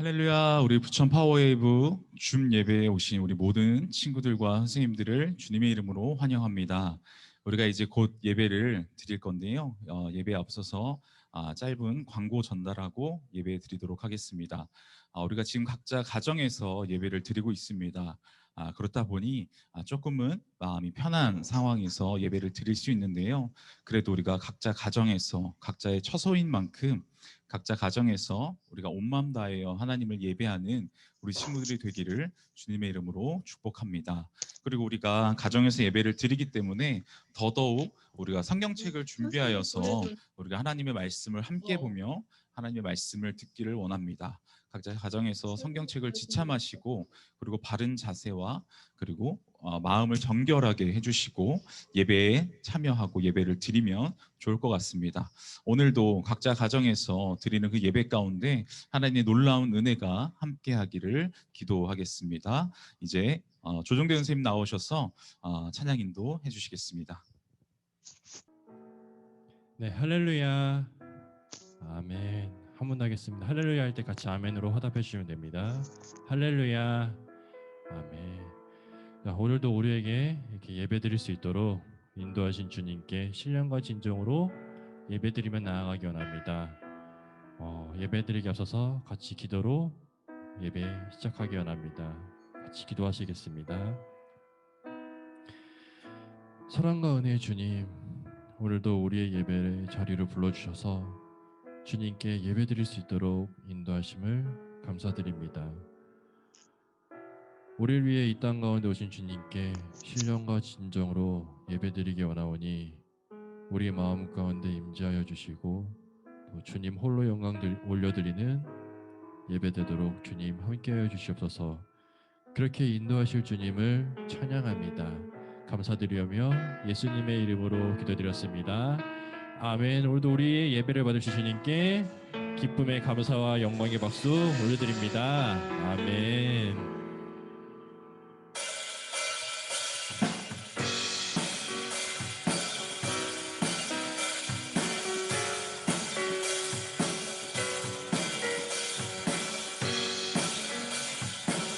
할렐루야. 우리 부천 파워웨이브 줌 예배에 오신 우리 모든 친구들과 선생님들을 주님의 이름으로 환영합니다. 우리가 이제 곧 예배를 드릴 건데요. 예배에 앞서서 짧은 광고 전달하고 예배 드리도록 하겠습니다. 우리가 지금 각자 가정에서 예배를 드리고 있습니다. 그렇다 보니 조금은 마음이 편한 상황에서 예배를 드릴 수 있는데요. 그래도 우리가 각자 가정에서 각자의 처소인 만큼 각자 가정에서 우리가 온 마음 다하여 하나님을 예배하는 우리 친구들이 되기를 주님의 이름으로 축복합니다. 그리고 우리가 가정에서 예배를 드리기 때문에 더더욱 우리가 성경책을 준비하여서 우리가 하나님의 말씀을 함께 보며 하나님의 말씀을 듣기를 원합니다. 각자 가정에서 성경책을 지참하시고 그리고 바른 자세와 그리고 마음을 정결하게 해주시고 예배에 참여하고 예배를 드리면 좋을 것 같습니다. 오늘도 각자 가정에서 드리는 그 예배 가운데 하나님의 놀라운 은혜가 함께하기를 기도하겠습니다. 이제 조정대 선생님 나오셔서 찬양 인도해 주시겠습니다. 네, 할렐루야. 아멘. 한 번 더 하겠습니다. 할렐루야 할 때 같이 아멘으로 화답해 주시면 됩니다. 할렐루야. 아멘. 자, 오늘도 우리에게 이렇게 예배 드릴 수 있도록 인도하신 주님께 신령과 진정으로 예배 드리며 나아가기 원합니다. 예배 드리기 앞서서 같이 기도로 예배 시작하기 원합니다. 같이 기도하시겠습니다. 사랑과 은혜의 주님, 오늘도 우리의 예배의 자리로 불러주셔서 주님께 예배 드릴 수 있도록 인도하심을 감사드립니다. 우리를 위해 이 땅 가운데 오신 주님께 신령과 진정으로 예배 드리기 원하오니 우리 마음 가운데 임재하여 주시고 또 주님 홀로 영광 올려드리는 예배되도록 주님 함께하여 주시옵소서. 그렇게 인도하실 주님을 찬양합니다. 감사드리며 예수님의 이름으로 기도드렸습니다. 아멘. 오늘도 우리의 예배를 받으실 주님께 기쁨의 감사와 영광의 박수 올려드립니다. 아멘.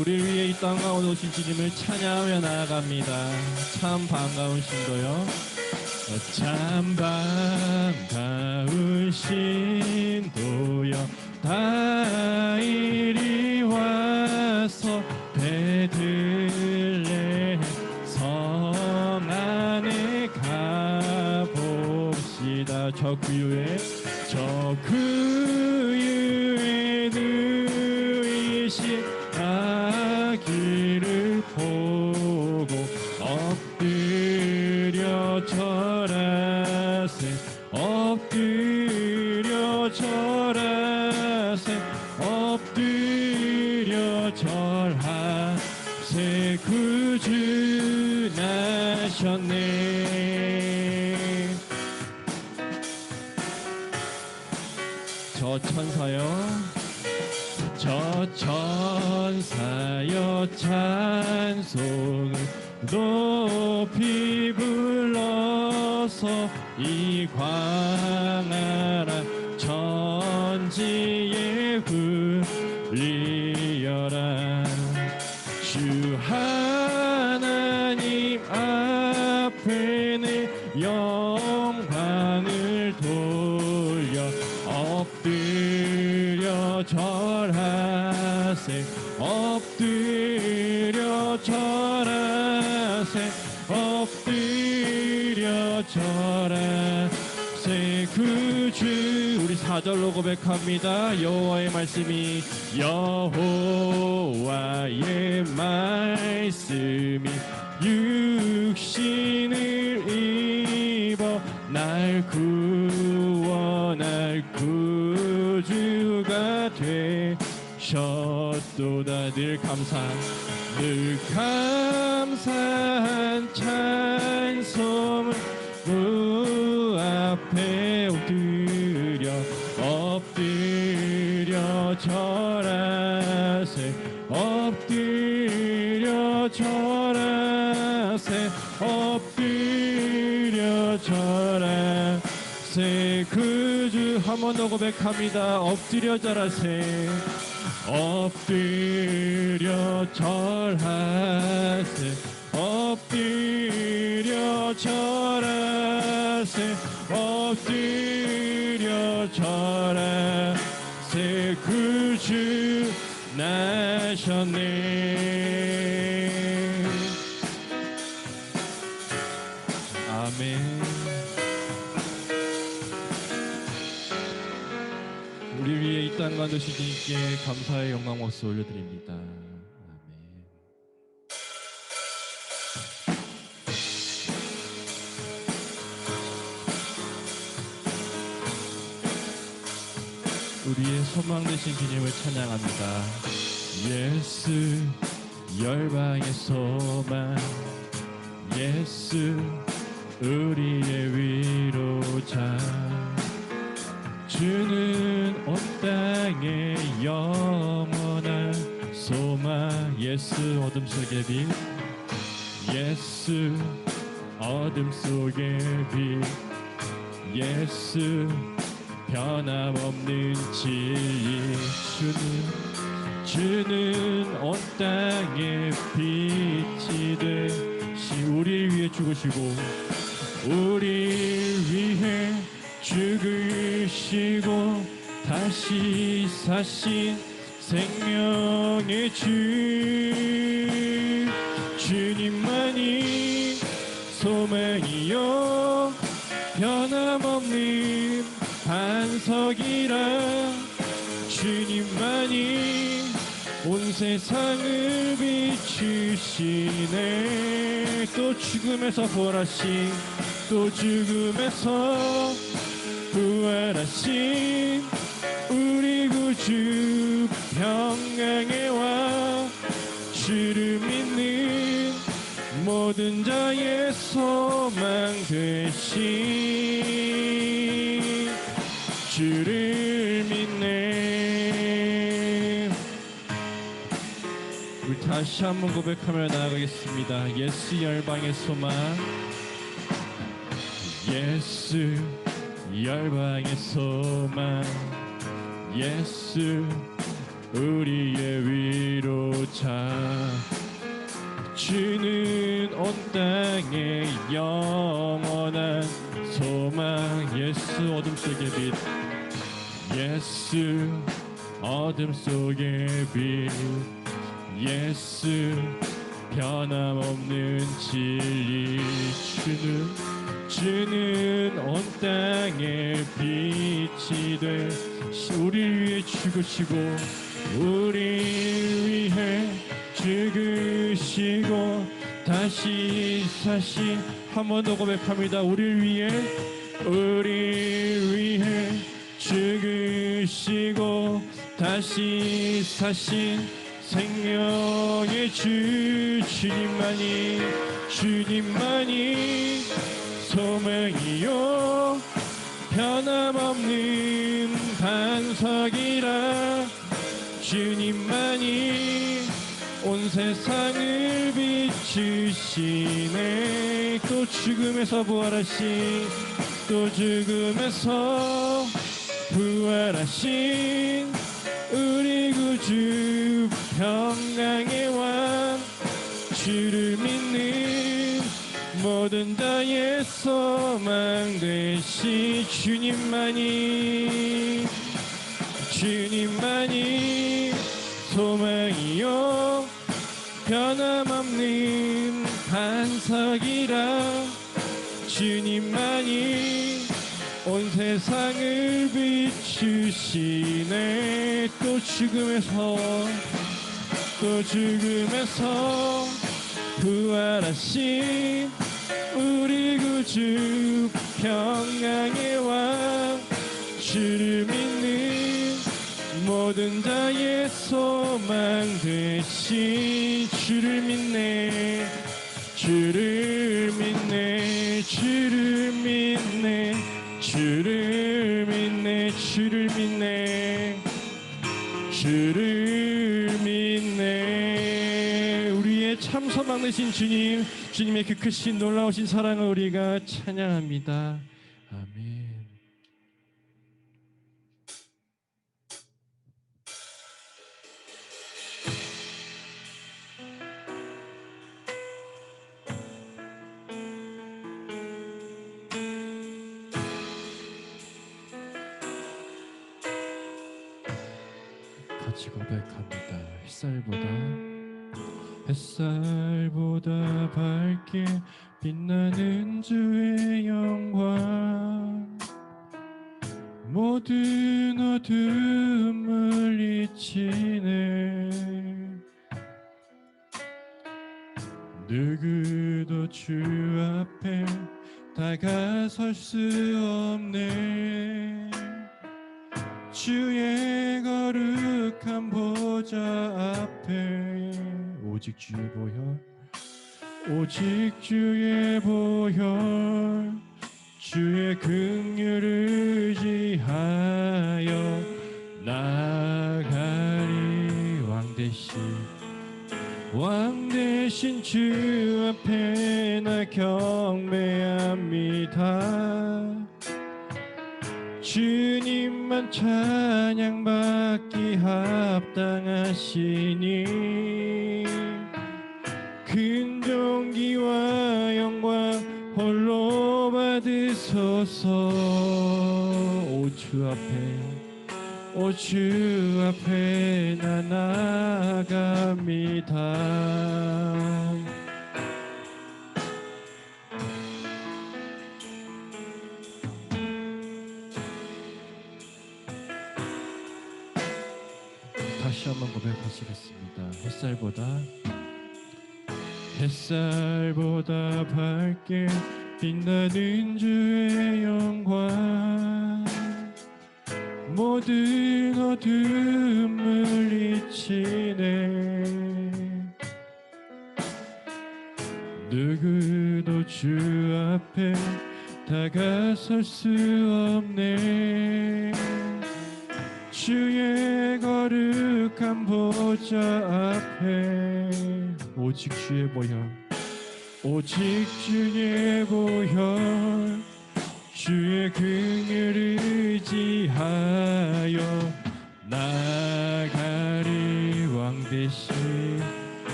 우리를 위해 이 땅 가운데 오신 주님을 찬양하며 나아갑니다. 참 반가운 신도요. 참 반가운 신도여, 다 이리 와서 베들레헴 성 안에 가봅시다. 저 구유에 누이신 아기를 보고 엎드려 절하세, 엎드려 절하세, 엎드려 절하세. 구주 나셨네. 저 천사여 찬송을 높이 불러서 이 광활한 천지에 울리어라. 주 하나님 앞에는 영광을 돌려 엎드려 절하세, 엎드려 절하세, 엎드려 절하세. 구주, 우리 4절로 고백합니다. 여호와의 말씀이 육신을 입어 날 구원할 구주가 되셨도다. 늘 감사한 찬송을 그 앞에 엎드려 절하세, 엎드려 절하세, 엎드려 절하세. 구주 한 번 더 고백합니다. 엎드려 절하세, 엎드려 절하세 엎드려 절하세 엎드려 절하세 구주 나셨네. 아멘. 우리 위에 이 땅 만드신 주님께 감사의 영광 박수 올려드립니다. 아멘. 우리의 소망 되신 주님을 찬양합니다. 예수 열방의 소망 예수 우리의 위로자 주는 온 땅의 영원한 소망 예수 어둠 속의 빛 예수 어둠 속의 빛 예수 변함없는 진리 주는 온 땅의 빛이 되시 우리 위해 죽으시고 우리 위해 죽으시고 다시 사신 생명의 주 주님만이 소망이요 변함없는 반석이라 주님만이 온 세상을 비추시네. 또 죽음에서 부활하신 또 죽음에서 부활하신 우리 구주 평강의 왕 주를 믿는 모든 자의 소망 되신 주를 믿네. 우리 다시 한번 고백하며 나아가겠습니다. 예수 열방의 소망 예수 열방의 소망 예수 우리의 위로자 주는 온 땅의 영원한 소망 예수 어둠 속의 빛 예수 어둠 속의 빛 예수 변함없는 진리 주는 온 땅의 빛이 돼 우리 위해 죽으시고 우리 위해 죽으시고 다시 사신 한 번 더 고백합니다. 우리 위해 죽으시고 다시 사신 생명의 주 주님만이 소망이요 변함없는 반석이라 주님만이 온 세상을 비추시네. 또 죽음에서 부활하신 또 죽음에서 부활하신 우리 구주 평강의 왕 주를 믿는 모든 자의 소망 되시 주님만이 소망이요 변함없는 반석이라 주님만이 온 세상을 비추시네. 또 죽음에서 부활하신 우리 구주 평강의 왕 주를 믿는 모든 자의 소망 되신 주를 믿네 주를 믿네 주를 믿네 주를 믿네 주를 믿네 주를 믿네. 우리의 참 소망 되신 주님 주님의 그 크신 놀라우신 사랑을 우리가 찬양합니다. 아멘. 같이 고백합니다. 햇살보다 밝게 빛나는 주의 영광, 모든 어둠을 잊히네. 누구도 주 앞에 다가설 수 없네. 주의 거룩한 보좌 앞에 오직 주의 보혈, 오직 주의 보혈, 주의 긍휼을 의지하여 나아가리. 왕 대신 주 앞에 나 경배합니다. 주님만 찬양받기 합당하시니 큰 존귀와 영광 홀로 받으소서. 오 주 앞에 나 나아갑니다. 다시 한번 고백하시겠습니다. 햇살보다 밝게 빛나는 주의 영광, 모든 어둠을 잊히네. 누구도 주 앞에 다가설 수 없네. 주의 거룩한 보좌 앞에 오직 주의 보혈, 오직 주의 보혈, 주의 긍휼을 의지하여 나아가리.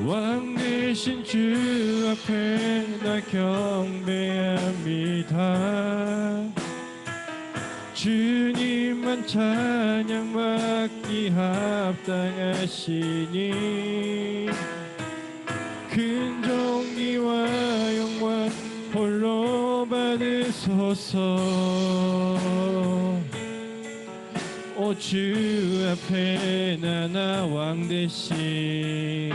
왕 대신 주 앞에 나 경배합니다. 주님만 찬양받기 합당하시니 큰 존귀와 영광 홀로 받으소서. 오 주 앞에 나나 왕 대신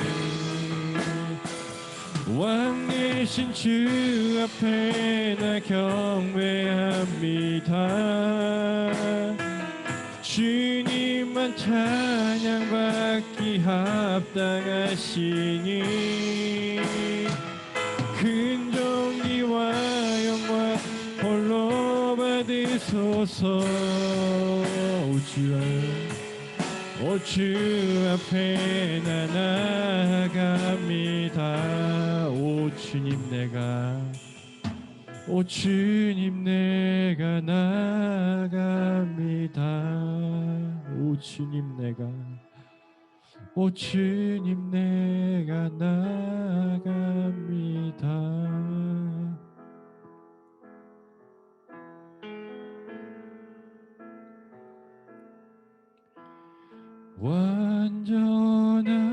주 앞에 나 경배합니다. 주님만 찬양받기 합당하시니 큰 존귀와 영광 홀로 받으소서. 오 주 앞에 나 나아갑니다. 오 주님 내가 나아갑니다. 오 주님 내가 나아갑니다.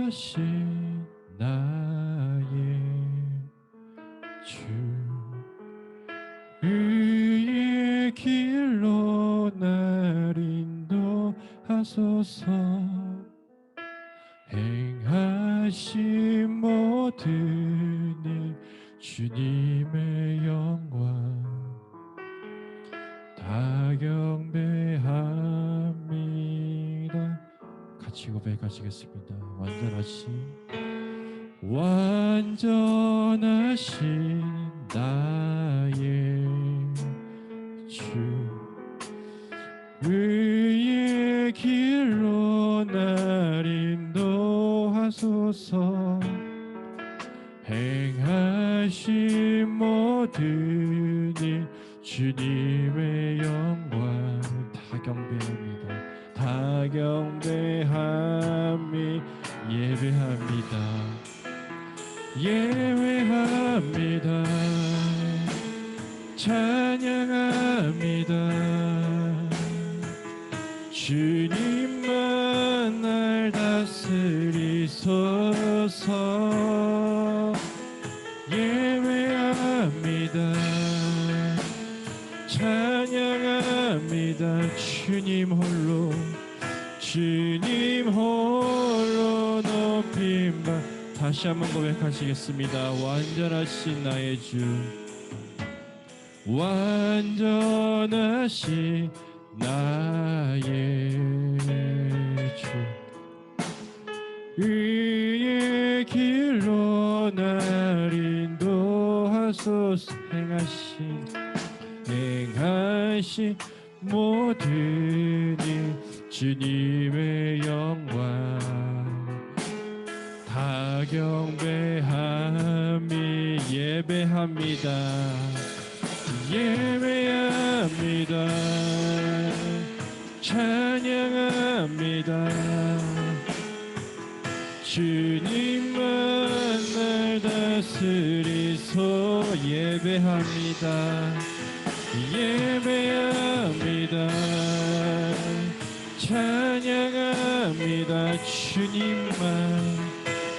완전하신 나의 주, 의의 길로 날 인도하소서. 행하신 모든 일 주님의 영광 다 경배합니다. 같이 고백하시겠습니다. 완전하신 나의 주, 의의 길로 날 인도하소서. 행하신 모든 일 주님의 영광 다 경배합니다. 다 경배함이 예배합니다. 찬양합니다. 주님만 다시 한번 고백하시겠습니다. 완전하신 나의 주, 완전하신 나의 주, 의의 길로 날 인도하소서. 행하신 모든 일 주님의 영광 다 경배함이 예배합니다. 예배합니다. 찬양합니다. 주님만 날 다스리소. 예배합니다. 예배합니다. 찬양합니다.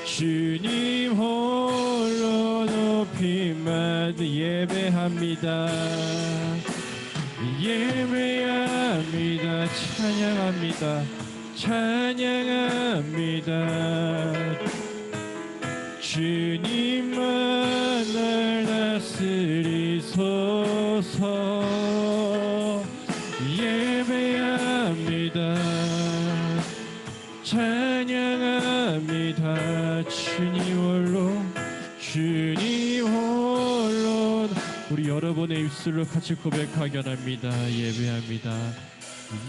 주님 홀로 높임받. 예배합니다. 예배합니다. 찬양합니다. 찬양합니다. 주님만 날 다스리소서. 예배합니다. 찬양합니다. 주님 홀로. 우리 여러분의 입술로 같이 고백하기 원합니다. 예배합니다.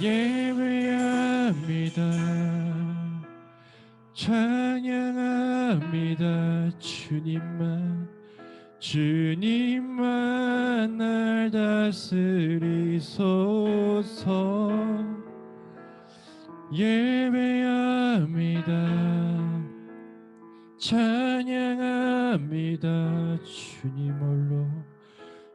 예배합니다. 찬양합니다. 주님만 날 다스리소서. 예배합니다. 찬양합니다.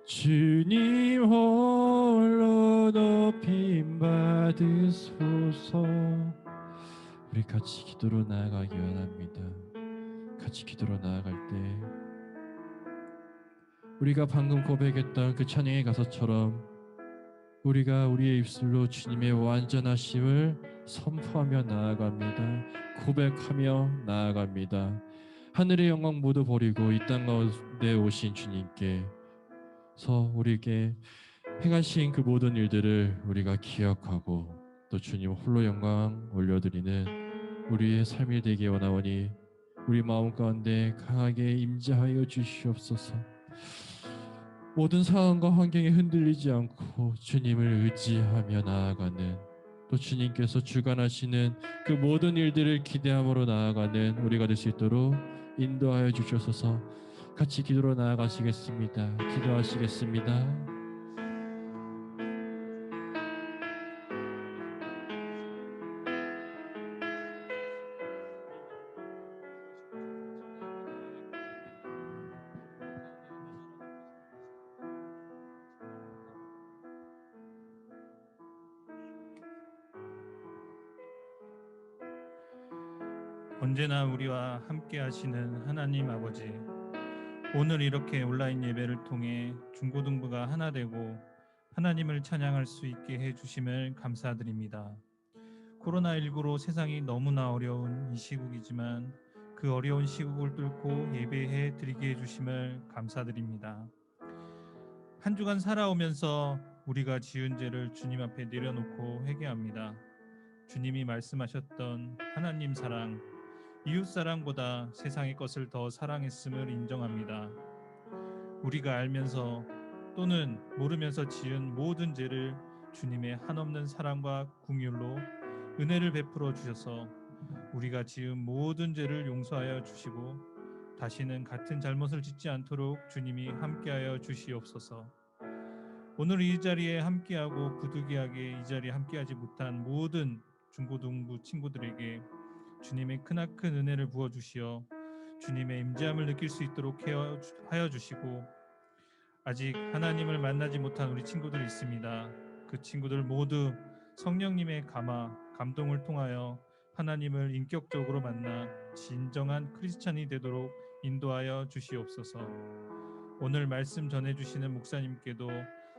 주님 홀로 높임 받으소서. 우리 같이 기도로 나아가기 원합니다. 같이 기도로 나아갈 때 우리가 방금 고백했던 그 찬양의 가사처럼 우리가 우리의 입술로 주님의 완전하심을 선포하며 나아갑니다. 고백하며 나아갑니다. 하늘의 영광 모두 버리고 이 땅 가운데 오신 주님께서 우리에게 행하신 그 모든 일들을 우리가 기억하고 또 주님 홀로 영광 올려드리는 우리의 삶이 되기 원하오니 우리 마음 가운데 강하게 임재하여 주시옵소서. 모든 상황과 환경에 흔들리지 않고 주님을 의지하며 나아가는, 또 주님께서 주관하시는 그 모든 일들을 기대함으로 나아가는 우리가 될 수 있도록 인도하여 주셔서 같이 기도로 나아가시겠습니다. 기도하시겠습니다. 언제나 우리와 함께 하시는 하나님 아버지, 오늘 이렇게 온라인 예배를 통해 중고등부가 하나 되고 하나님을 찬양할 수 있게 해주심을 감사드립니다. 코로나19로 세상이 너무나 어려운 이 시국이지만 그 어려운 시국을 뚫고 예배해 드리게 해주심을 감사드립니다. 한 주간 살아오면서 우리가 지은 죄를 주님 앞에 내려놓고 회개합니다. 주님이 말씀하셨던 하나님 사랑, 이웃사랑보다 세상의 것을 더 사랑했음을 인정합니다. 우리가 알면서 또는 모르면서 지은 모든 죄를 주님의 한없는 사랑과 긍휼로 은혜를 베풀어 주셔서 우리가 지은 모든 죄를 용서하여 주시고 다시는 같은 잘못을 짓지 않도록 주님이 함께하여 주시옵소서. 오늘 이 자리에 함께하고 부득이하게 이 자리에 함께하지 못한 모든 중고등부 친구들에게 주님의 크나큰 은혜를 부어주시어 주님의 임재함을 느낄 수 있도록 하여 주시고, 아직 하나님을 만나지 못한 우리 친구들이 있습니다. 그 친구들 모두 성령님의 감동을 통하여 하나님을 인격적으로 만나 진정한 크리스찬이 되도록 인도하여 주시옵소서. 오늘 말씀 전해주시는 목사님께도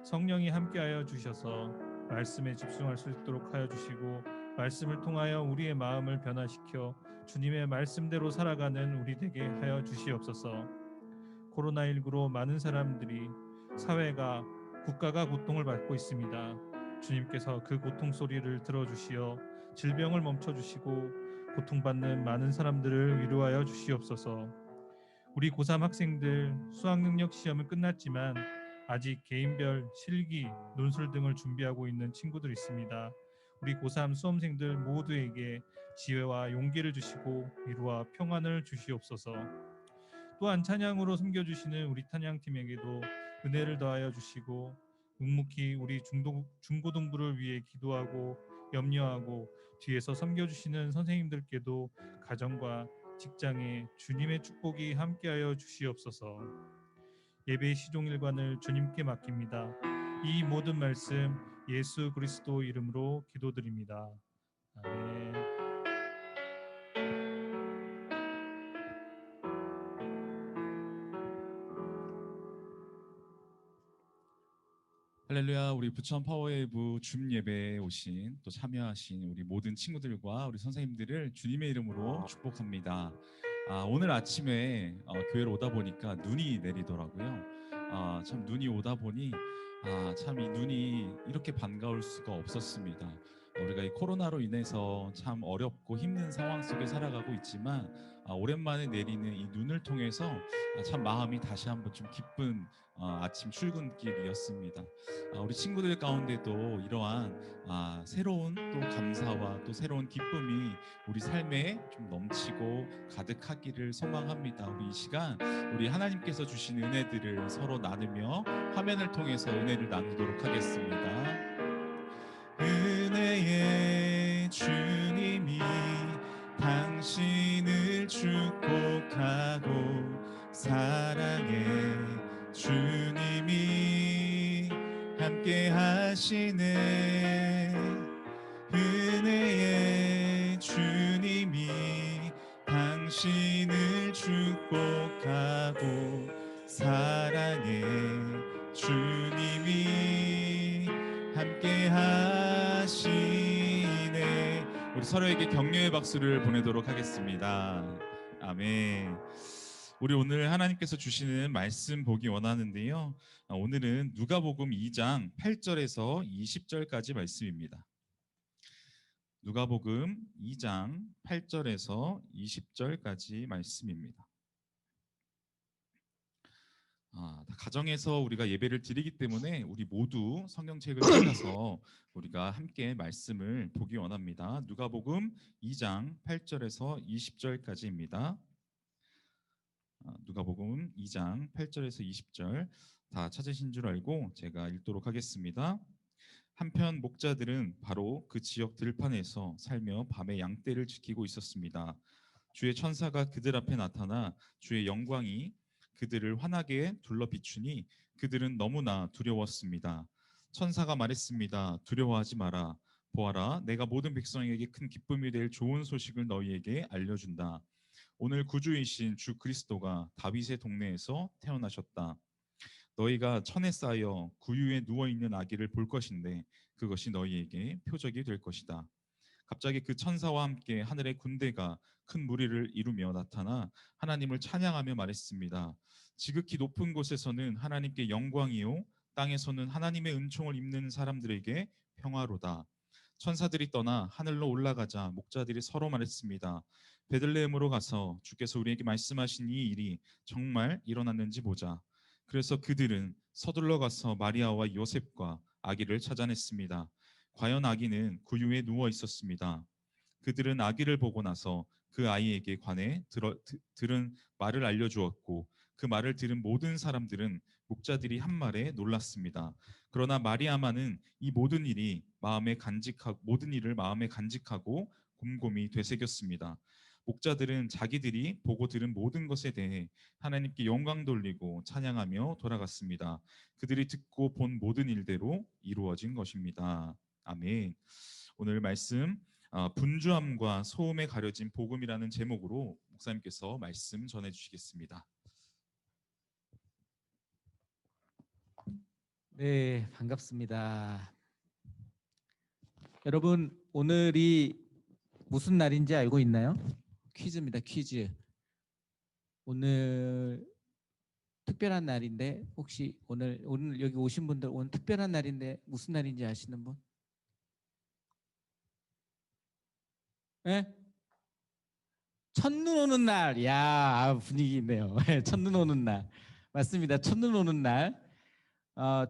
성령이 함께하여 주셔서 말씀에 집중할 수 있도록 하여 주시고 말씀을 통하여 우리의 마음을 변화시켜 주님의 말씀대로 살아가는 우리 되게 하여 주시옵소서. 코로나19로 많은 사람들이 사회가 국가가 고통을 받고 있습니다. 주님께서 그 고통 소리를 들어주시어 질병을 멈춰주시고 고통받는 많은 사람들을 위로하여 주시옵소서. 우리 고3 학생들 수학 능력 시험은 끝났지만 아직 개인별 실기, 논술 등을 준비하고 있는 친구들 있습니다. 우리 고3 수험생들 모두에게 지혜와 용기를 주시고 위로와 평안을 주시옵소서. 또한 찬양으로 섬겨주시는 우리 찬양팀에게도 은혜를 더하여 주시고 묵묵히 우리 중고등부를 위해 기도하고 염려하고 뒤에서 섬겨주시는 선생님들께도 가정과 직장에 주님의 축복이 함께하여 주시옵소서. 예배 시종일관을 주님께 맡깁니다. 이 모든 말씀 예수 그리스도 이름으로 기도드립니다. 아멘. 할렐루야. 우리 부천 파워웨이브 줌 예배에 오신 또 참여하신 우리 모든 친구들과 우리 선생님들을 주님의 이름으로 축복합니다. 오늘 아침에 교회로 오다 보니까 눈이 내리더라고요. 참 눈이 오다 보니 참 이 눈이 이렇게 반가울 수가 없었습니다. 우리가 이 코로나로 인해서 참 어렵고 힘든 상황 속에 살아가고 있지만 오랜만에 내리는 이 눈을 통해서 참 마음이 다시 한번 좀 기쁜 아침 출근길이었습니다. 우리 친구들 가운데도 이러한 새로운 또 감사와 또 새로운 기쁨이 우리 삶에 좀 넘치고 가득하기를 소망합니다. 우리 이 시간 우리 하나님께서 주신 은혜들을 서로 나누며 화면을 통해서 은혜를 나누도록 하겠습니다. 은혜의 주님이 당신을 축복하고 사랑의 주님이 함께 하시네. 은혜의 주님이 당신을 축복하고 사랑의 주님이 함께 하시네. 우리 서로에게 격려의 박수를 보내도록 하겠습니다. 아멘. 우리 오늘 하나님께서 주시는 말씀 보기 원하는데요. 오늘은 누가복음 2장 8절에서 20절까지 말씀입니다. 누가복음 2장 8절에서 20절까지 말씀입니다. 가정에서 우리가 예배를 드리기 때문에 우리 모두 성경책을 찾아서 우리가 함께 말씀을 보기 원합니다. 누가복음 2장 8절에서 20절까지입니다. 누가복음 2장 8절에서 20절 다 찾으신 줄 알고 제가 읽도록 하겠습니다. 한편 목자들은 바로 그 지역 들판에서 살며 밤에 양떼를 지키고 있었습니다. 주의 천사가 그들 앞에 나타나 주의 영광이 그들을 환하게 둘러 비추니 그들은 너무나 두려웠습니다. 천사가 말했습니다. 두려워하지 마라. 보아라, 내가 모든 백성에게 큰 기쁨이 될 좋은 소식을 너희에게 알려준다. 오늘 구주이신 주 그리스도가 다윗의 동네에서 태어나셨다. 너희가 천에 쌓여 구유에 누워있는 아기를 볼 것인데 그것이 너희에게 표적이 될 것이다. 갑자기 그 천사와 함께 하늘의 군대가 큰 무리를 이루며 나타나 하나님을 찬양하며 말했습니다. 지극히 높은 곳에서는 하나님께 영광이요 땅에서는 하나님의 은총을 입는 사람들에게 평화로다. 천사들이 떠나 하늘로 올라가자 목자들이 서로 말했습니다. 베들레헴으로 가서 주께서 우리에게 말씀하신 이 일이 정말 일어났는지 보자. 그래서 그들은 서둘러 가서 마리아와 요셉과 아기를 찾아냈습니다. 과연 아기는 구유에 누워 있었습니다. 그들은 아기를 보고 나서 그 아이에게 관해 들은 말을 알려주었고 그 말을 들은 모든 사람들은 목자들이 한 말에 놀랐습니다. 그러나 마리아만은 이 모든 일을 마음에 간직하고 곰곰이 되새겼습니다. 목자들은 자기들이 보고 들은 모든 것에 대해 하나님께 영광 돌리고 찬양하며 돌아갔습니다. 그들이 듣고 본 모든 일대로 이루어진 것입니다. 아멘. 오늘 말씀 분주함과 소음에 가려진 복음이라는 제목으로 목사님께서 말씀 전해주시겠습니다. 네, 반갑습니다. 여러분 오늘이 무슨 날인지 알고 있나요? 퀴즈입니다. 퀴즈. 오늘 특별한 날인데 혹시 오늘 여기 오신 분들 오늘 특별한 날인데 무슨 날인지 아시는 분? 예? 첫눈 오는 날. 야, 분위기 있네요. 첫눈 오는 날. 맞습니다. 첫눈 오는 날.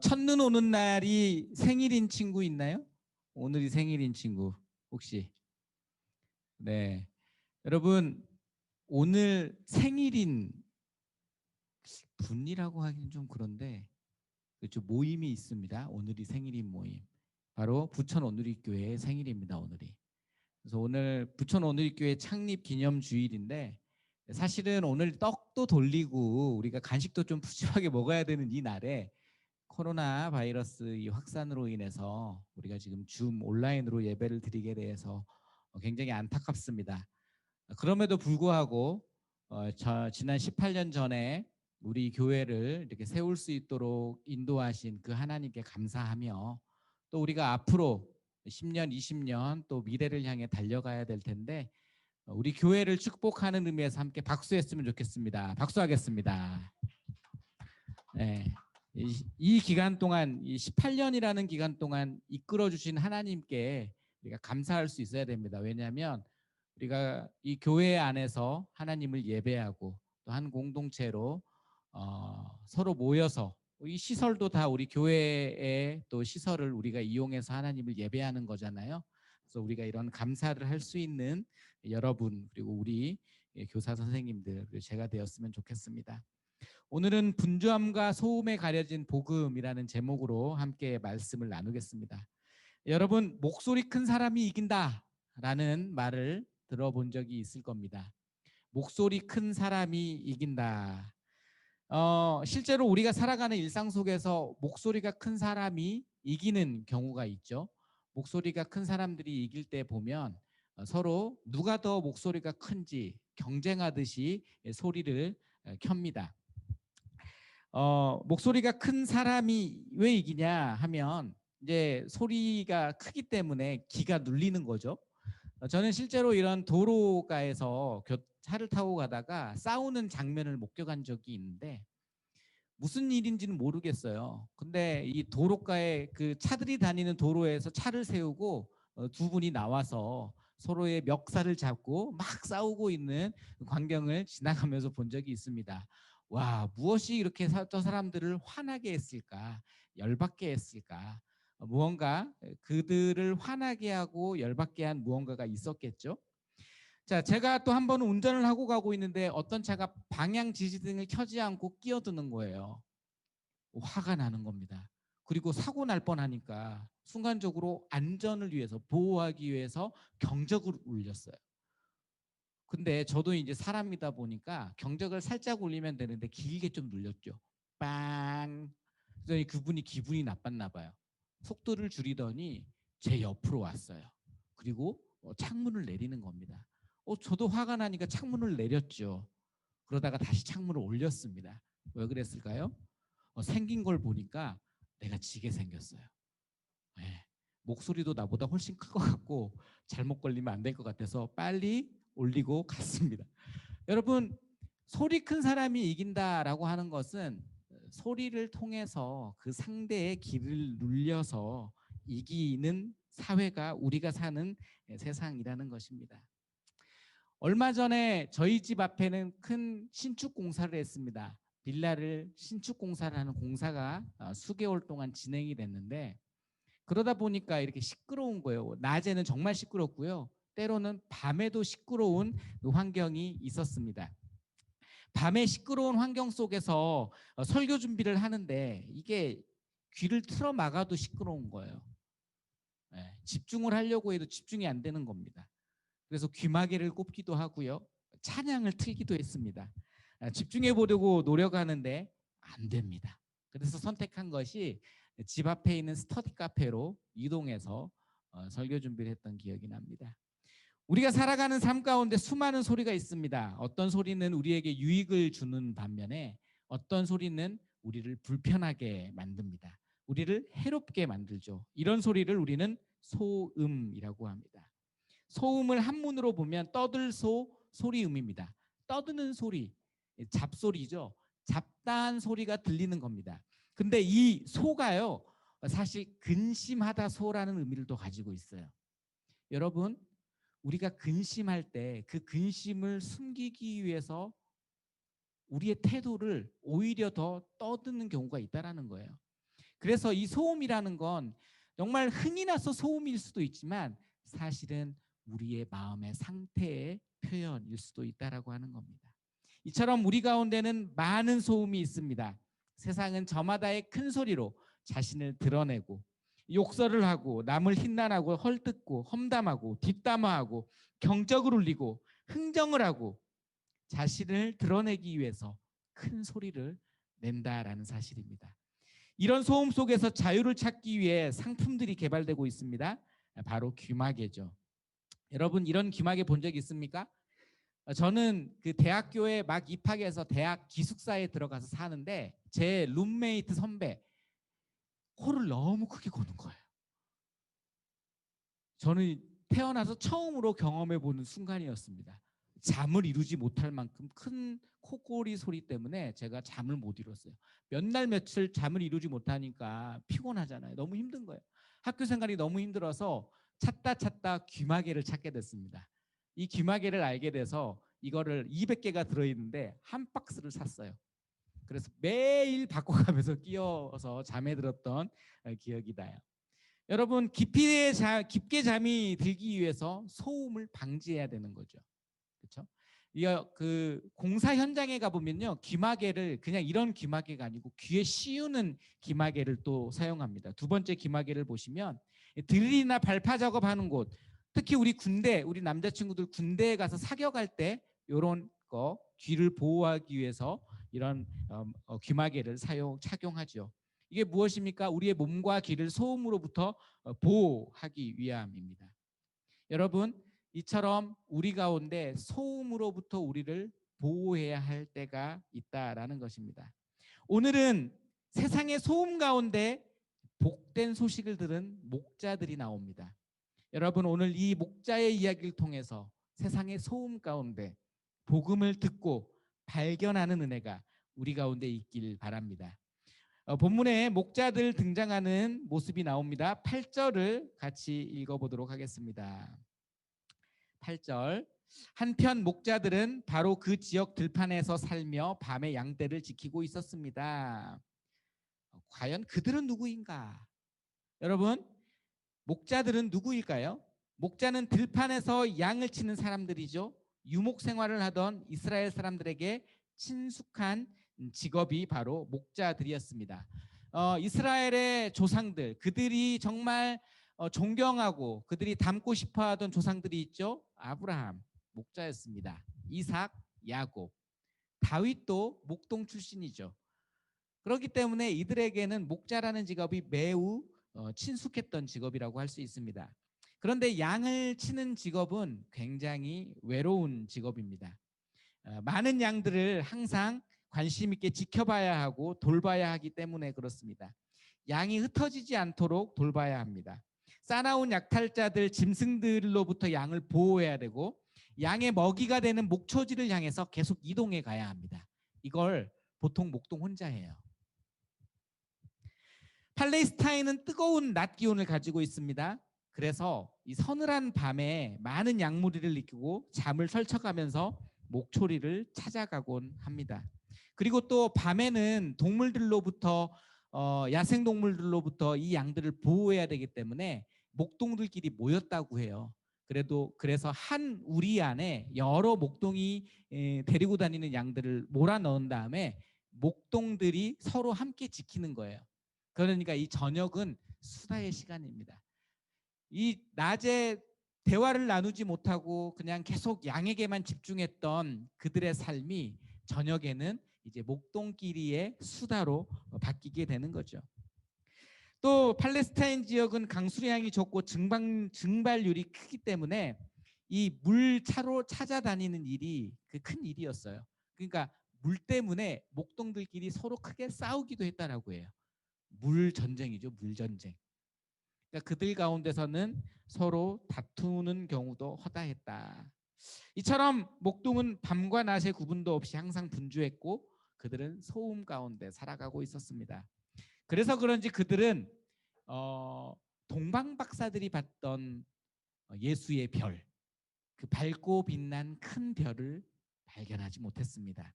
첫눈 오는 날이 생일인 친구 있나요? 오늘이 생일인 친구 혹시? 네. 여러분 오늘 생일인 분이라고 하기는 좀 그런데 그렇죠. 모임이 있습니다. 오늘이 생일인 모임. 바로 부천 오누리교회의 생일입니다. 오늘이. 그래서 오늘 부천 오누리교회 창립 기념 주일인데 사실은 오늘 떡도 돌리고 우리가 간식도 좀 푸짐하게 먹어야 되는 이 날에 코로나 바이러스 이 확산으로 인해서 우리가 지금 줌 온라인으로 예배를 드리게 돼서 굉장히 안타깝습니다. 그럼에도 불구하고 지난 18년 전에 우리 교회를 이렇게 세울 수 있도록 인도하신 그 하나님께 감사하며 또 우리가 앞으로 10년, 20년 또 미래를 향해 달려가야 될 텐데 우리 교회를 축복하는 의미에서 함께 박수했으면 좋겠습니다. 박수하겠습니다. 네. 이 기간 동안 이 18년이라는 기간 동안 이끌어 주신 하나님께 우리가 감사할 수 있어야 됩니다. 왜냐하면 우리가 이 교회 안에서 하나님을 예배하고 또 한 공동체로 서로 모여서 이 시설도 다 우리 교회의 또 시설을 우리가 이용해서 하나님을 예배하는 거잖아요. 그래서 우리가 이런 감사를 할 수 있는 여러분 그리고 우리 교사 선생님들 그리고 제가 되었으면 좋겠습니다. 오늘은 분주함과 소음에 가려진 복음이라는 제목으로 함께 말씀을 나누겠습니다. 여러분 목소리 큰 사람이 이긴다라는 말을 들어본 적이 있을 겁니다. 목소리 큰 사람이 이긴다. 실제로 우리가 살아가는 일상 속에서 목소리가 큰 사람이 이기는 경우가 있죠. 목소리가 큰 사람들이 이길 때 보면 서로 누가 더 목소리가 큰지 경쟁하듯이 소리를 켭니다. 목소리가 큰 사람이 왜 이기냐 하면 이제 소리가 크기 때문에 기가 눌리는 거죠. 저는 실제로 이런 도로가에서 차를 타고 가다가 싸우는 장면을 목격한 적이 있는데 무슨 일인지는 모르겠어요. 근데 이 도로가에 그 차들이 다니는 도로에서 차를 세우고 두 분이 나와서 서로의 멱살을 잡고 막 싸우고 있는 광경을 지나가면서 본 적이 있습니다. 와, 무엇이 이렇게 저 사람들을 화나게 했을까? 열받게 했을까? 무언가 그들을 화나게 하고 열받게 한 무언가가 있었겠죠. 자, 제가 또 한 번은 운전을 하고 가고 있는데 어떤 차가 방향 지시등을 켜지 않고 끼어드는 거예요. 화가 나는 겁니다. 그리고 사고 날 뻔하니까 순간적으로 안전을 위해서 보호하기 위해서 경적을 울렸어요. 근데 저도 이제 사람이다 보니까 경적을 살짝 울리면 되는데 길게 좀 눌렸죠. 빵. 그랬더니 그분이 기분이 나빴나 봐요. 속도를 줄이더니 제 옆으로 왔어요. 그리고 창문을 내리는 겁니다. 저도 화가 나니까 창문을 내렸죠. 그러다가 다시 창문을 올렸습니다. 왜 그랬을까요? 생긴 걸 보니까 내가 지게 생겼어요. 네. 목소리도 나보다 훨씬 클 것 같고 잘못 걸리면 안 될 것 같아서 빨리 올리고 갔습니다. 여러분 소리 큰 사람이 이긴다라고 하는 것은 소리를 통해서 그 상대의 기를 눌려서 이기는 사회가 우리가 사는 세상이라는 것입니다. 얼마 전에 저희 집 앞에는 큰 신축 공사를 했습니다. 빌라를 신축 공사를 하는 공사가 수개월 동안 진행이 됐는데 그러다 보니까 이렇게 시끄러운 거예요. 낮에는 정말 시끄럽고요. 때로는 밤에도 시끄러운 환경이 있었습니다. 밤에 시끄러운 환경 속에서 설교 준비를 하는데 이게 귀를 틀어 막아도 시끄러운 거예요. 네, 집중을 하려고 해도 집중이 안 되는 겁니다. 그래서 귀마개를 꼽기도 하고요. 찬양을 틀기도 했습니다. 집중해 보려고 노력하는데 안 됩니다. 그래서 선택한 것이 집 앞에 있는 스터디 카페로 이동해서 설교 준비를 했던 기억이 납니다. 우리가 살아가는 삶 가운데 수많은 소리가 있습니다. 어떤 소리는 우리에게 유익을 주는 반면에 어떤 소리는 우리를 불편하게 만듭니다. 우리를 해롭게 만들죠. 이런 소리를 우리는 소음이라고 합니다. 소음을 한문으로 보면 떠들소 소리음입니다. 떠드는 소리, 잡소리죠. 잡다한 소리가 들리는 겁니다. 근데 이 소가요, 사실 근심하다 소라는 의미를 또 가지고 있어요. 여러분, 우리가 근심할 때 그 근심을 숨기기 위해서 우리의 태도를 오히려 더 떠드는 경우가 있다라는 거예요. 그래서 이 소음이라는 건 정말 흥이 나서 소음일 수도 있지만 사실은 우리의 마음의 상태의 표현일 수도 있다라고 하는 겁니다. 이처럼 우리 가운데는 많은 소음이 있습니다. 세상은 저마다의 큰 소리로 자신을 드러내고 욕설을 하고 남을 힌난하고 헐뜯고 험담하고 뒷담화하고 경적을 울리고 흥정을 하고 자신을 드러내기 위해서 큰 소리를 낸다라는 사실입니다. 이런 소음 속에서 자유를 찾기 위해 상품들이 개발되고 있습니다. 바로 귀마개죠. 여러분, 이런 귀마개 본 적 있습니까? 저는 그 대학교에 막 입학해서 대학 기숙사에 들어가서 사는데 제 룸메이트 선배 코를 너무 크게 고는 거예요. 저는 태어나서 처음으로 경험해 보는 순간이었습니다. 잠을 이루지 못할 만큼 큰 코골이 소리 때문에 제가 잠을 못 이뤘어요. 몇 날 며칠 잠을 이루지 못하니까 피곤하잖아요. 너무 힘든 거예요. 학교 생활이 너무 힘들어서 찾다 귀마개를 찾게 됐습니다. 이 귀마개를 알게 돼서 이거를 200개가 들어있는데 한 박스를 샀어요. 그래서 매일 바꿔가면서 끼워서 잠에 들었던 기억이 나요. 여러분, 깊게 잠이 들기 위해서 소음을 방지해야 되는 거죠. 그렇죠? 그 공사 현장에 가보면요, 귀마개를 그냥 이런 귀마개가 아니고 귀에 씌우는 귀마개를 또 사용합니다. 두 번째 귀마개를 보시면 드릴이나 발파 작업하는 곳, 특히 우리 남자친구들 군대에 가서 사격할 때 이런 거 귀를 보호하기 위해서 이런 귀마개를 착용하죠. 이게 무엇입니까? 우리의 몸과 귀를 소음으로부터 보호하기 위함입니다. 여러분, 이처럼 우리 가운데 소음으로부터 우리를 보호해야 할 때가 있다라는 것입니다. 오늘은 세상의 소음 가운데 복된 소식을 들은 목자들이 나옵니다. 여러분, 오늘 이 목자의 이야기를 통해서 세상의 소음 가운데 복음을 듣고 발견하는 은혜가 우리 가운데 있길 바랍니다. 본문에 목자들 등장하는 모습이 나옵니다. 8절을 같이 읽어보도록 하겠습니다. 8절. 한편 목자들은 바로 그 지역 들판에서 살며 밤에 양떼를 지키고 있었습니다. 과연 그들은 누구인가? 여러분, 목자들은 누구일까요? 목자는 들판에서 양을 치는 사람들이죠. 유목 생활을 하던 이스라엘 사람들에게 친숙한 직업이 바로 목자들이었습니다. 이스라엘의 조상들, 그들이 정말 존경하고 그들이 닮고 싶어하던 조상들이 있죠. 아브라함, 목자였습니다. 이삭, 야곱, 다윗도 목동 출신이죠. 그렇기 때문에 이들에게는 목자라는 직업이 매우 친숙했던 직업이라고 할 수 있습니다. 그런데 양을 치는 직업은 굉장히 외로운 직업입니다. 많은 양들을 항상 관심 있게 지켜봐야 하고 돌봐야 하기 때문에 그렇습니다. 양이 흩어지지 않도록 돌봐야 합니다. 싸나운 약탈자들, 짐승들로부터 양을 보호해야 되고 양의 먹이가 되는 목초지를 향해서 계속 이동해 가야 합니다. 이걸 보통 목동 혼자 해요. 팔레스타인은 뜨거운 낮 기온을 가지고 있습니다. 그래서 이 서늘한 밤에 많은 양무리를 느끼고 잠을 설쳐가면서 목초리를 찾아가곤 합니다. 그리고 또 밤에는 동물들로부터 야생동물들로부터 이 양들을 보호해야 되기 때문에 목동들끼리 모였다고 해요. 그래서 한 우리 안에 여러 목동이 데리고 다니는 양들을 몰아넣은 다음에 목동들이 서로 함께 지키는 거예요. 그러니까 이 저녁은 수다의 시간입니다. 이 낮에 대화를 나누지 못하고 그냥 계속 양에게만 집중했던 그들의 삶이 저녁에는 이제 목동끼리의 수다로 바뀌게 되는 거죠. 또 팔레스타인 지역은 강수량이 적고 증발률이 크기 때문에 이 물차로 찾아다니는 일이 큰 일이었어요. 그러니까 물 때문에 목동들끼리 서로 크게 싸우기도 했다라고 해요. 물 전쟁이죠, 물 전쟁. 그러니까 그들 가운데서는 서로 다투는 경우도 허다했다. 이처럼 목동은 밤과 낮의 구분도 없이 항상 분주했고 그들은 소음 가운데 살아가고 있었습니다. 그래서 그런지 그들은 동방 박사들이 봤던 예수의 별, 그 밝고 빛난 큰 별을 발견하지 못했습니다.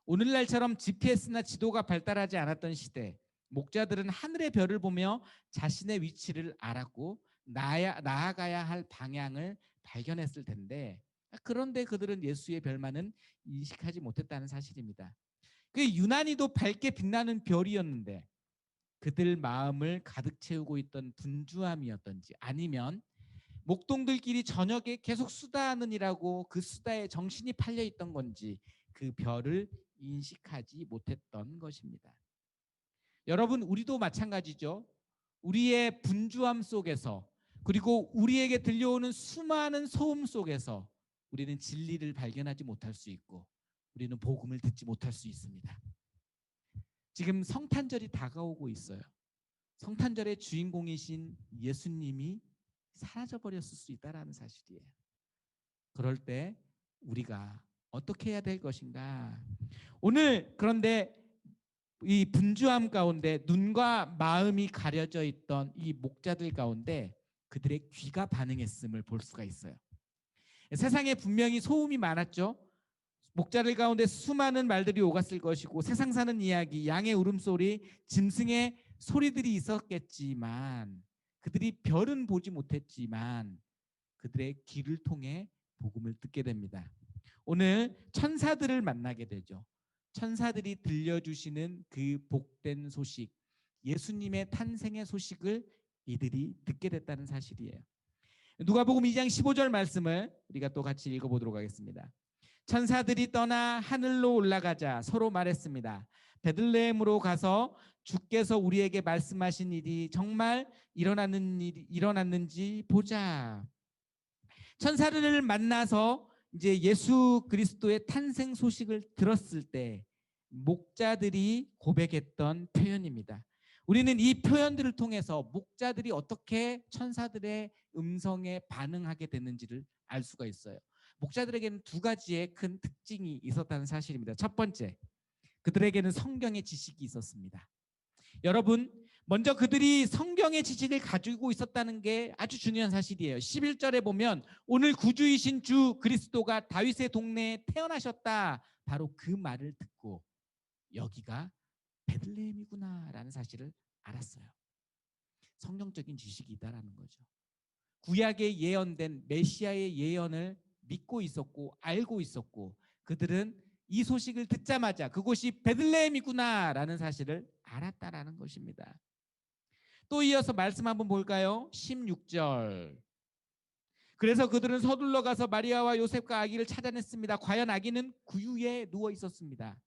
오늘날처럼 GPS나 지도가 발달하지 않았던 시대, 목자들은 하늘의 별을 보며 자신의 위치를 알았고 나아가야 할 방향을 발견했을 텐데, 그런데 그들은 예수의 별만은 인식하지 못했다는 사실입니다. 그 유난히도 밝게 빛나는 별이었는데 그들 마음을 가득 채우고 있던 분주함이었던지, 아니면 목동들끼리 저녁에 계속 수다하느니라고 그 수다에 정신이 팔려 있던 건지 그 별을 인식하지 못했던 것입니다. 여러분, 우리도 마찬가지죠. 우리의 분주함 속에서, 그리고 우리에게 들려오는 수많은 소음 속에서 우리는 진리를 발견하지 못할 수 있고 우리는 복음을 듣지 못할 수 있습니다. 지금 성탄절이 다가오고 있어요. 성탄절의 주인공이신 예수님이 사라져버렸을 수 있다는 사실이에요. 그럴 때 우리가 어떻게 해야 될 것인가? 오늘 그런데 이 분주함 가운데 눈과 마음이 가려져 있던 이 목자들 가운데 그들의 귀가 반응했음을 볼 수가 있어요. 세상에 분명히 소음이 많았죠. 목자들 가운데 수많은 말들이 오갔을 것이고 세상 사는 이야기, 양의 울음소리, 짐승의 소리들이 있었겠지만 그들이 별은 보지 못했지만 그들의 귀를 통해 복음을 듣게 됩니다. 오늘 천사들을 만나게 되죠. 천사들이 들려주시는 그 복된 소식, 예수님의 탄생의 소식을 이들이 듣게 됐다는 사실이에요. 누가복음 2장 15절 말씀을 우리가 또 같이 읽어보도록 하겠습니다. 천사들이 떠나 하늘로 올라가자 서로 말했습니다. 베들레헴으로 가서 주께서 우리에게 말씀하신 일이 정말 일어났는지 보자. 천사들을 만나서 이제 예수 그리스도의 탄생 소식을 들었을 때 목자들이 고백했던 표현입니다. 우리는 이 표현들을 통해서 목자들이 어떻게 천사들의 음성에 반응하게 됐는지를 알 수가 있어요. 목자들에게는 두 가지의 큰 특징이 있었다는 사실입니다. 첫 번째, 그들에게는 성경의 지식이 있었습니다. 여러분, 먼저 그들이 성경의 지식을 가지고 있었다는 게 아주 중요한 사실이에요. 11절에 보면 오늘 구주이신 주 그리스도가 다윗의 동네에 태어나셨다. 바로 그 말을 듣고 여기가 베들레헴이구나 라는 사실을 알았어요. 성경적인 지식이 있다라는 거죠. 구약에 예언된 메시아의 예언을 믿고 있었고 알고 있었고 그들은 이 소식을 듣자마자 그곳이 베들레헴이구나 라는 사실을 알았다라는 것입니다. 또 이어서 말씀 한번 볼까요? 16절. 그래서 그들은 서둘러 가서 마리아와 요셉과 아기를 찾아냈습니다. 과연 아기는 구유에 누워 있었습니다.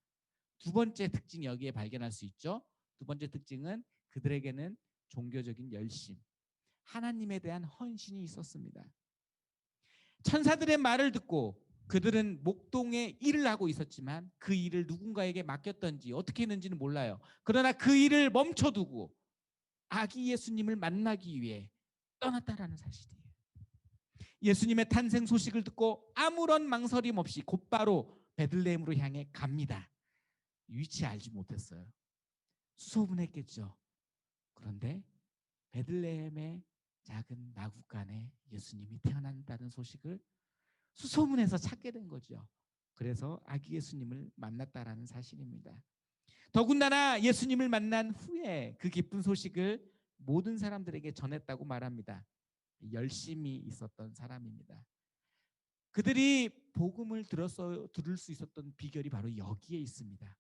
두 번째 특징 여기에 발견할 수 있죠. 두 번째 특징은 그들에게는 종교적인 열심, 하나님에 대한 헌신이 있었습니다. 천사들의 말을 듣고 그들은 목동에 일을 하고 있었지만 그 일을 누군가에게 맡겼던지 어떻게 했는지는 몰라요. 그러나 그 일을 멈춰두고 아기 예수님을 만나기 위해 떠났다라는 사실이에요. 예수님의 탄생 소식을 듣고 아무런 망설임 없이 곧바로 베들레헴으로 향해 갑니다. 위치 알지 못했어요. 수소문했겠죠. 그런데 베들레헴의 작은 마구간에 예수님이 태어난다는 소식을 수소문해서 찾게 된 거죠. 그래서 아기 예수님을 만났다라는 사실입니다. 더군다나 예수님을 만난 후에 그 기쁜 소식을 모든 사람들에게 전했다고 말합니다. 열심히 있었던 사람입니다. 그들이 복음을 들을 수 있었던 비결이 바로 여기에 있습니다.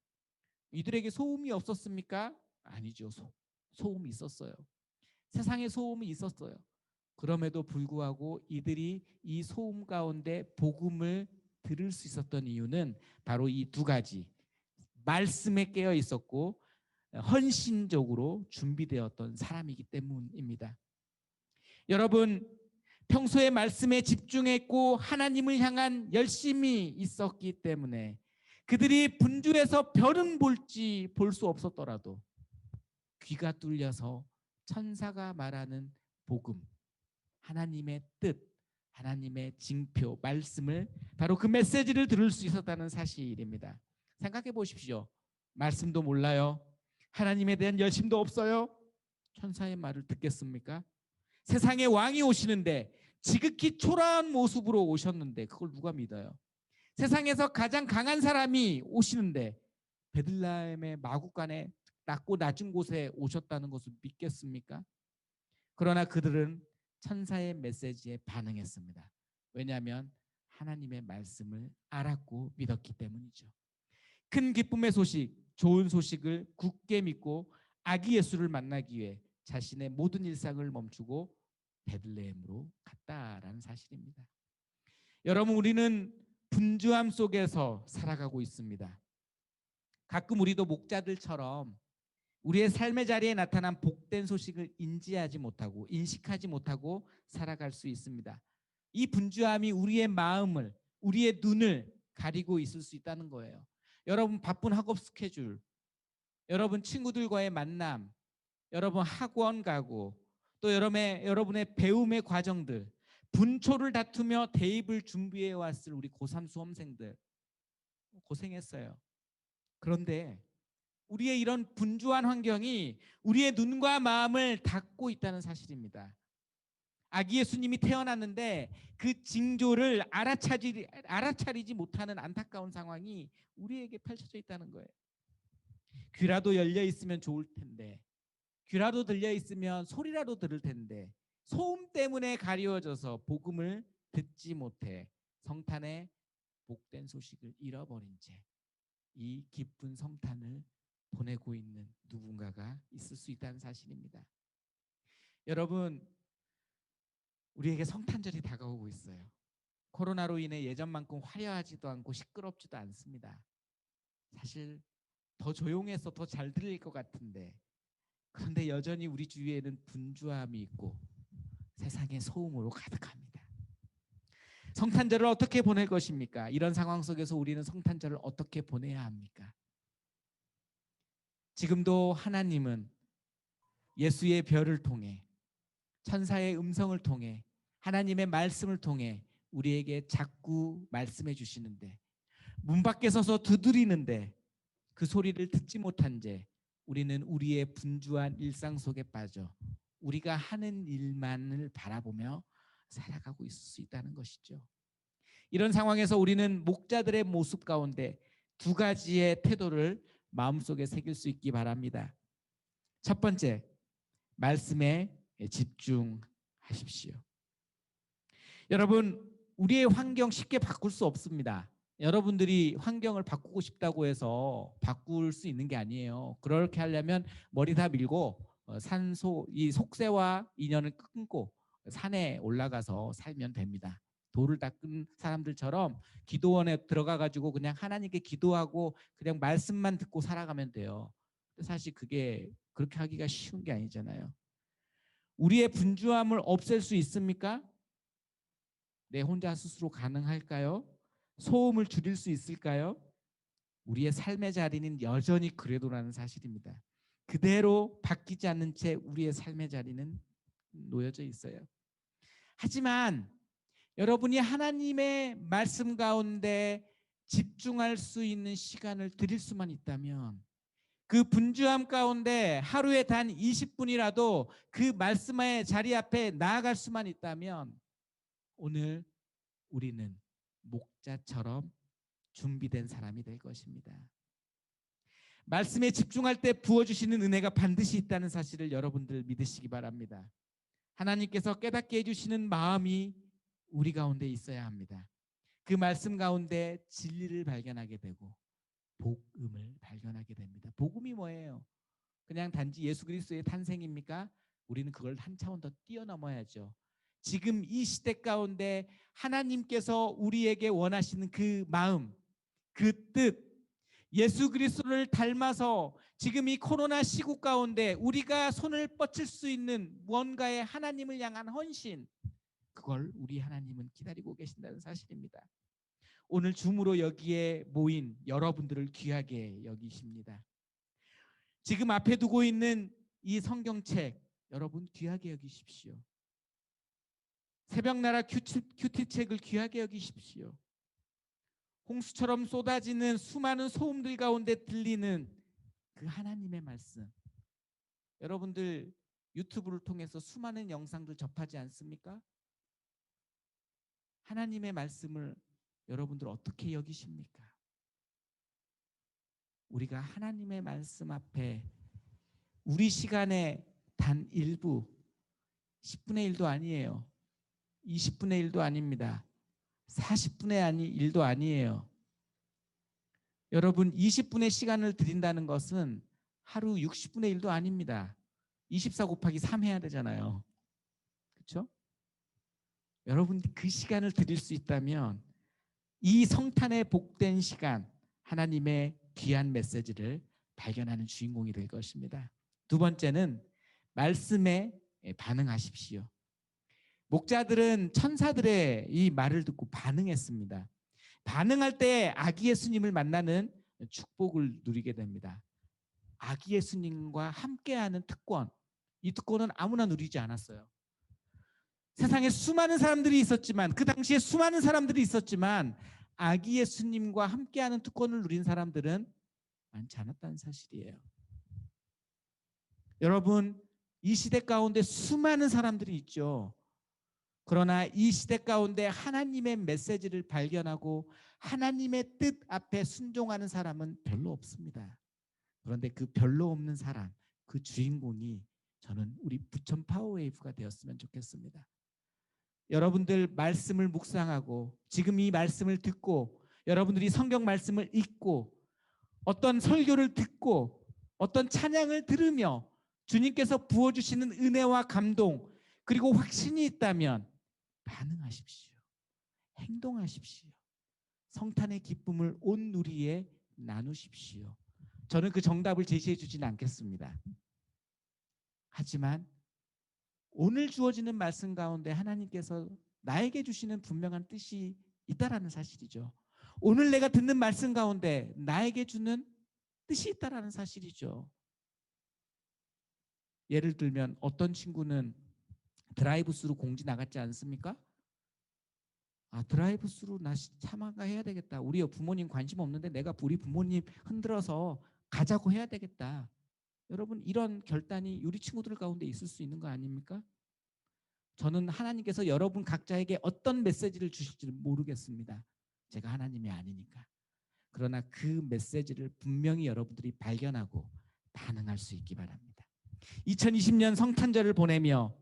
이들에게 소음이 없었습니까? 아니죠. 소음이 있었어요. 세상에 소음이 있었어요. 그럼에도 불구하고 이들이 이 소음 가운데 복음을 들을 수 있었던 이유는 바로 이 두 가지, 말씀에 깨어 있었고 헌신적으로 준비되었던 사람이기 때문입니다. 여러분, 평소에 말씀에 집중했고 하나님을 향한 열심이 있었기 때문에 그들이 분주해서 별은 볼 수 없었더라도 귀가 뚫려서 천사가 말하는 복음, 하나님의 뜻, 하나님의 징표, 말씀을 바로 그 메시지를 들을 수 있었다는 사실입니다. 생각해 보십시오. 말씀도 몰라요. 하나님에 대한 열심도 없어요. 천사의 말을 듣겠습니까? 세상의 왕이 오시는데 지극히 초라한 모습으로 오셨는데 그걸 누가 믿어요? 세상에서 가장 강한 사람이 오시는데 베들레헴의 마구간에 낮고 낮은 곳에 오셨다는 것을 믿겠습니까? 그러나 그들은 천사의 메시지에 반응했습니다. 왜냐하면 하나님의 말씀을 알았고 믿었기 때문이죠. 큰 기쁨의 소식, 좋은 소식을 굳게 믿고 아기 예수를 만나기 위해 자신의 모든 일상을 멈추고 베들레헴으로 갔다라는 사실입니다. 여러분, 우리는 분주함 속에서 살아가고 있습니다. 가끔 우리도 목자들처럼 우리의 삶의 자리에 나타난 복된 소식을 인지하지 못하고 인식하지 못하고 살아갈 수 있습니다. 이 분주함이 우리의 마음을, 우리의 눈을 가리고 있을 수 있다는 거예요. 여러분 바쁜 학업 스케줄, 여러분 친구들과의 만남, 여러분 학원 가고 또 여러분의 배움의 과정들, 분초를 다투며 대입을 준비해 왔을 우리 고3 수험생들 고생했어요. 그런데 우리의 이런 분주한 환경이 우리의 눈과 마음을 닫고 있다는 사실입니다. 아기 예수님이 태어났는데 그 징조를 알아차리지 못하는 안타까운 상황이 우리에게 펼쳐져 있다는 거예요. 귀라도 열려 있으면 좋을 텐데, 귀라도 들려 있으면 소리라도 들을 텐데 소음 때문에 가리워져서 복음을 듣지 못해 성탄의 복된 소식을 잃어버린 채 이 기쁜 성탄을 보내고 있는 누군가가 있을 수 있다는 사실입니다. 여러분, 우리에게 성탄절이 다가오고 있어요. 코로나로 인해 예전만큼 화려하지도 않고 시끄럽지도 않습니다. 사실 더 조용해서 더 잘 들릴 것 같은데, 그런데 여전히 우리 주위에는 분주함이 있고 세상의 소음으로 가득합니다. 성탄절을 어떻게 보낼 것입니까? 이런 상황 속에서 우리는 성탄절을 어떻게 보내야 합니까? 지금도 하나님은 예수의 별을 통해, 천사의 음성을 통해, 하나님의 말씀을 통해 우리에게 자꾸 말씀해 주시는데, 문 밖에 서서 두드리는데 그 소리를 듣지 못한 채 우리는 우리의 분주한 일상 속에 빠져 우리가 하는 일만을 바라보며 살아가고 있을 수 있다는 것이죠. 이런 상황에서 우리는 목자들의 모습 가운데 두 가지의 태도를 마음속에 새길 수 있기 바랍니다. 첫 번째, 말씀에 집중하십시오. 여러분, 우리의 환경 쉽게 바꿀 수 없습니다. 여러분들이 환경을 바꾸고 싶다고 해서 바꿀 수 있는 게 아니에요. 그렇게 하려면 머리 다 밀고 이 속세와 인연을 끊고 산에 올라가서 살면 됩니다. 돌을 닦은 사람들처럼 기도원에 들어가 가지고 그냥 하나님께 기도하고 그냥 말씀만 듣고 살아가면 돼요. 사실 그게 그렇게 하기가 쉬운 게 아니잖아요. 우리의 분주함을 없앨 수 있습니까? 내 혼자 스스로 가능할까요? 소음을 줄일 수 있을까요? 우리의 삶의 자리는 여전히 그래도라는 사실입니다. 그대로 바뀌지 않는 채 우리의 삶의 자리는 놓여져 있어요. 하지만 여러분이 하나님의 말씀 가운데 집중할 수 있는 시간을 드릴 수만 있다면, 그 분주함 가운데 하루에 단 20분이라도 그 말씀의 자리 앞에 나아갈 수만 있다면 오늘 우리는 목자처럼 준비된 사람이 될 것입니다. 말씀에 집중할 때 부어주시는 은혜가 반드시 있다는 사실을 여러분들 믿으시기 바랍니다. 하나님께서 깨닫게 해주시는 마음이 우리 가운데 있어야 합니다. 그 말씀 가운데 진리를 발견하게 되고 복음을 발견하게 됩니다. 복음이 뭐예요? 그냥 단지 예수 그리스도의 탄생입니까? 우리는 그걸 한 차원 더 뛰어넘어야죠. 지금 이 시대 가운데 하나님께서 우리에게 원하시는 그 마음, 그 뜻, 예수 그리스도를 닮아서 지금 이 코로나 시국 가운데 우리가 손을 뻗칠 수 있는 무언가의 하나님을 향한 헌신, 그걸 우리 하나님은 기다리고 계신다는 사실입니다. 오늘 줌으로 여기에 모인 여러분들을 귀하게 여기십니다. 지금 앞에 두고 있는 이 성경책 여러분 귀하게 여기십시오. 새벽나라 큐티책을 귀하게 여기십시오. 홍수처럼 쏟아지는 수많은 소음들 가운데 들리는 그 하나님의 말씀. 여러분들 유튜브를 통해서 수많은 영상들 접하지 않습니까? 하나님의 말씀을 여러분들 어떻게 여기십니까? 우리가 하나님의 말씀 앞에 우리 시간의 단 일부, 10분의 1도 아니에요. 20분의 1도 아닙니다. 40분의 1도 아니에요. 여러분 20분의 시간을 드린다는 것은 하루 60분의 1도 아닙니다. 24 곱하기 3 해야 되잖아요. 그렇죠? 여러분 그 시간을 드릴 수 있다면 이 성탄의 복된 시간, 하나님의 귀한 메시지를 발견하는 주인공이 될 것입니다. 두 번째는 말씀에 반응하십시오. 목자들은 천사들의 이 말을 듣고 반응했습니다. 반응할 때 아기 예수님을 만나는 축복을 누리게 됩니다. 아기 예수님과 함께하는 특권, 이 특권은 아무나 누리지 않았어요. 세상에 수많은 사람들이 있었지만, 그 당시에 수많은 사람들이 있었지만 아기 예수님과 함께하는 특권을 누린 사람들은 많지 않았다는 사실이에요. 여러분, 이 시대 가운데 수많은 사람들이 있죠. 그러나 이 시대 가운데 하나님의 메시지를 발견하고 하나님의 뜻 앞에 순종하는 사람은 별로 없습니다. 그런데 그 별로 없는 사람, 그 주인공이 저는 우리 부천 파워웨이브가 되었으면 좋겠습니다. 여러분들 말씀을 묵상하고 지금 이 말씀을 듣고 여러분들이 성경 말씀을 읽고 어떤 설교를 듣고 어떤 찬양을 들으며 주님께서 부어주시는 은혜와 감동 그리고 확신이 있다면 반응하십시오. 행동하십시오. 성탄의 기쁨을 온 누리에 나누십시오. 저는 그 정답을 제시해 주지는 않겠습니다. 하지만 오늘 주어지는 말씀 가운데 하나님께서 나에게 주시는 분명한 뜻이 있다라는 사실이죠. 오늘 내가 듣는 말씀 가운데 나에게 주는 뜻이 있다라는 사실이죠. 예를 들면 어떤 친구는 드라이브스루 공지 나갔지 않습니까? 아, 드라이브스루 나 참가 해야 되겠다. 우리 부모님 관심 없는데 내가 우리 부모님 흔들어서 가자고 해야 되겠다. 여러분 이런 결단이 우리 친구들 가운데 있을 수 있는 거 아닙니까? 저는 하나님께서 여러분 각자에게 어떤 메시지를 주실지 모르겠습니다. 제가 하나님이 아니니까. 그러나 그 메시지를 분명히 여러분들이 발견하고 반응할 수 있기 바랍니다. 2020년 성탄절을 보내며